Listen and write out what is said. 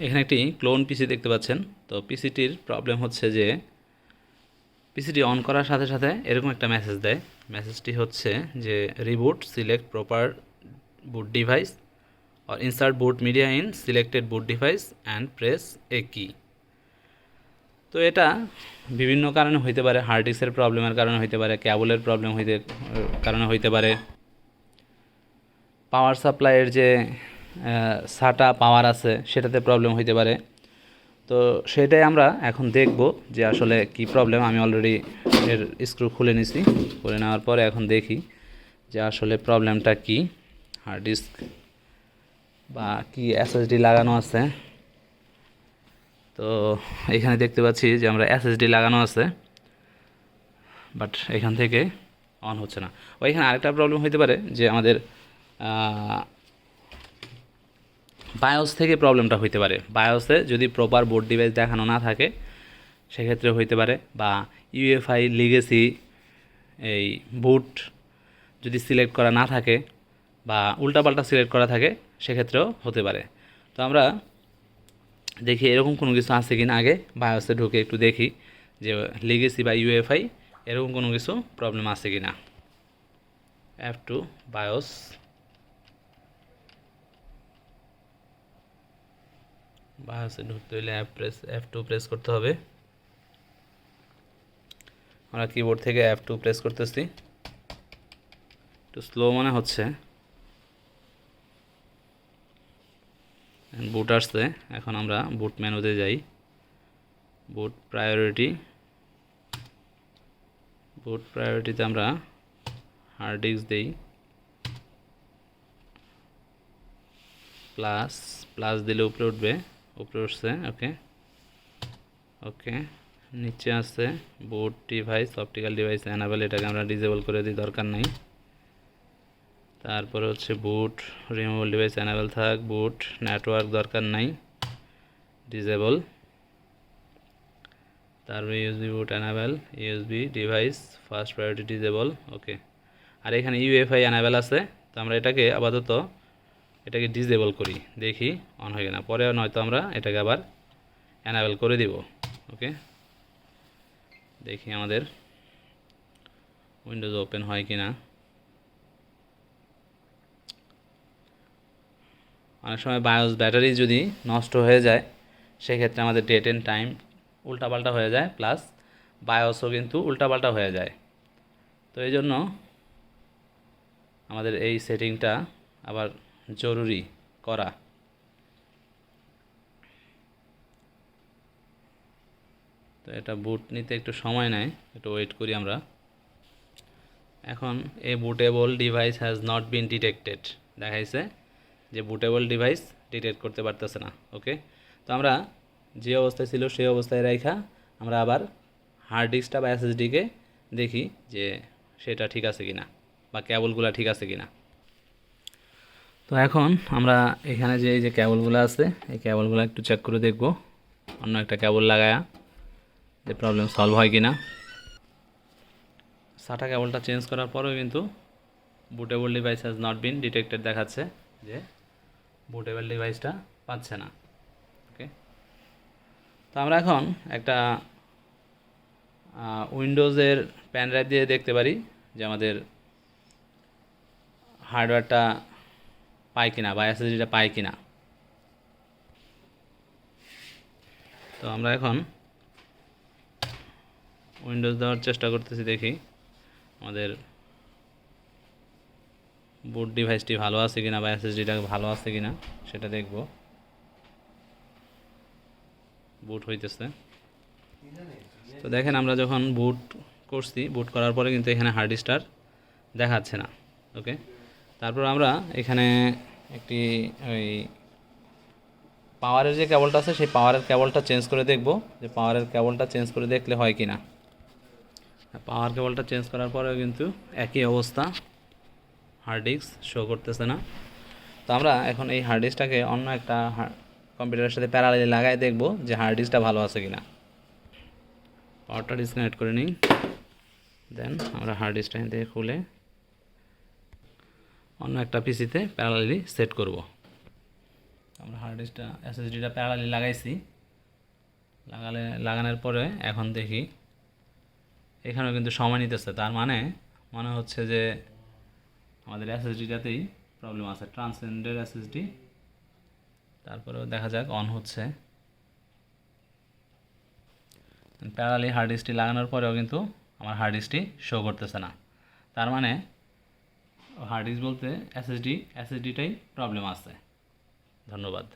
এখানে একটি ক্লোন পিসি দেখতে পাচ্ছেন। তো পিসিটির প্রবলেম হচ্ছে যে পিসিটি অন করার সাথে সাথে এরকম একটা মেসেজ দেয়। মেসেজটি হচ্ছে যে reboot, select proper boot device or insert boot media in selected boot device and press a key. তো এটা বিভিন্ন কারণে হইতে পারে, হার্ড ডিস্কের প্রবলেমের কারণে হইতে পারে, কেবলের প্রবলেম কারণে হইতে পারে, পাওয়ার সাপ্লাইয়ের যে সাটা পাওয়ার আছে সেটাতে প্রবলেম হইতে পারে। তো সেটাই আমরা এখন দেখব যে আসলে কি প্রবলেম। আমি অলরেডি এর স্ক্রু খুলে নিছি, খুলে নেওয়ার পরে এখন দেখি যে আসলে প্রবলেমটা কি। হার্ড ডিস্ক বা কি এসএসডি লাগানো আছে। তো এখানে দেখতে পাচ্ছি যে আমরা এসএসডি লাগানো আছে, বাট এখান থেকে অন হচ্ছে না। ওইখানে আরেকটা প্রবলেম হইতে পারে যে আমাদের বায়োস থেকে প্রবলেমটা হইতে পারে। বায়োসে যদি প্রপার বোর্ড ডিভাইস দেখানো না থাকে সেক্ষেত্রে হইতে পারে, বা ইউএফআই লিগেসি এই বুট যদি সিলেক্ট করা না থাকে বা উল্টাপাল্টা সিলেক্ট করা থাকে সেক্ষেত্রেও হতে পারে। তো আমরা দেখি এরকম কোনো কিছু আছে কি না। আগে বায়োসে ঢুকে একটু দেখি যে লিগেসি বা ইউএফআই এরকম কোনো কিছু প্রবলেম আছে কি না। F2 বায়োস, বায়োসে ঢুকতে হলে F2 প্রেস করতে হবে। আমরা কিবোর্ড থেকে F2 প্রেস করতেছি, একটু স্লো মনে হচ্ছে। বুট আসছে, এখন আমরা বুট মেনুতে যাই। বুট প্রায়োরিটিতে আমরা হার্ড ডিস্ক দিই, প্লাস দিলে উপরে উঠবে, উপরে উঠছে। ওকে নিচে আছে বুট ডিভাইস, অপটিক্যাল ডিভাইস এনাবেল, এটাকে আমরা ডিসেবল করে দিই, দরকার নাই। তারপরে হচ্ছে বুট রিমুভেবল ডিভাইস এনাবেল থাক, বুট নেটওয়ার্ক দরকার নাই, ডিসেবল। তারপরে USB boot enable, USB device first priority disable. Okay, আর এখানে ইউএফআই এনাবেল আছে, তো আমরা এটাকে আপাতত ডিসেবল করি, দেখি অন হয় কিনা। পরে নয়তো আমরা এটাকে আবার এনাবেল করে দিব। ওকে, দেখি আমাদের উইন্ডোজ ওপেন হয় কিনা। অনেক সময় বায়োস ব্যাটারি যদি নষ্ট হয়ে যায় সেক্ষেত্রে আমাদের ডেট এন্ড টাইম উল্টাপাল্টা হয়ে যায়, প্লাস বায়োসও কিন্তু উল্টাপাল্টা হয়ে যায়। তো এই জন্য আমাদের এই সেটিংটা আবার জরুরি করা। তো এটা বুট নিতে একটু সময় নেয়, একটু ওয়েট করি আমরা। এখন এ bootable device has not been detected দেখাইছে যে বুটেবল ডিভাইস ডিটেক্ট করতে পারতেছে না। ওকে, তো আমরা যে অবস্থায় ছিল সেই অবস্থায় রাখা আমরা আবার হার্ড ডিস্কটা বা এসএসডিকে দেখি যে সেটা ঠিক আছে কিনা বা কেবলগুলো ঠিক আছে কিনা। তো এখন আমরা এখানে যে এই যে কেবলগুলো আছে এই কেবলগুলো একটু চেক করে দেখব, অন্য একটা কেবল লাগায়া যে প্রবলেম সলভ হয় কিনা। সাটা কেবলটা চেঞ্জ করার পরেও কিন্তু bootable device has not been detected দেখাচ্ছে, যে বুটেবল ডিভাইসটা পাচ্ছে না। ওকে, তো আমরা এখন একটা উইন্ডোজের প্যান ড্রাইভ দিয়ে দেখতে পারি যে আমাদের হার্ডওয়্যারটা পায় কিনা বা এসএসডিটা পায় কিনা। তো আমরা এখন উইন্ডোজ দেওয়ার চেষ্টা করতেছি, দেখি আমাদের বুট ডিভাইসটি ভালো আছে কিনা বা এসএসডিটা ভালো আছে কিনা সেটা দেখব। বুট হইতেছে, তো দেখেন আমরা যখন বুট করছি, বুট করার পরে কিন্তু এখানে হার্ড ডিস্কটার দেখাচ্ছে না। ওকে, তারপর আমরা এখানে একটি ওই পাওয়ারের যে কেবলটা আছে সেই পাওয়ারের কেবলটা চেঞ্জ করে দেখব যে পাওয়ারের কেবলটা চেঞ্জ করে দেখলে হয় কি না। পাওয়ার কেবলটা চেঞ্জ করার পরেও কিন্তু একই অবস্থা, হার্ড ডিস্ক শো করতেছে না। তো আমরা এখন এই হার্ড ডিস্কটাকে অন্য একটা কম্পিউটারের সাথে প্যারালালি লাগাই দেখব যে হার্ড ডিস্কটা ভালো আছে কিনা। পাওয়ারটা ডিসকানেক্ট করে নিই, দেন আমরা হার্ড ডিস্কটা এখান থেকে খুলে অন্য একটা পিসিতে প্যারালালি সেট করব। আমরা হার্ড ডিস্কটা এসএসডিটা প্যারালালি লাগাইছি, লাগানোর পরে এখন দেখি এখানেও কিন্তু সময় নিতেছে, তার মানে মনে হচ্ছে যে আমাদের এসএসডিটাতেই প্রবলেম আছে, ট্রান্সেন্ডের এসএসডি। তারপরেও দেখা যাক অন হচ্ছে। প্যারালালি হার্ড ডিস্কটি লাগানোর পরেও কিন্তু আমার হার্ড ডিস্কটি শো করতেছে না, তার মানে হার্ড ডিস্ক বলতে এসএসডিটাই প্রবলেম আছে। ধন্যবাদ।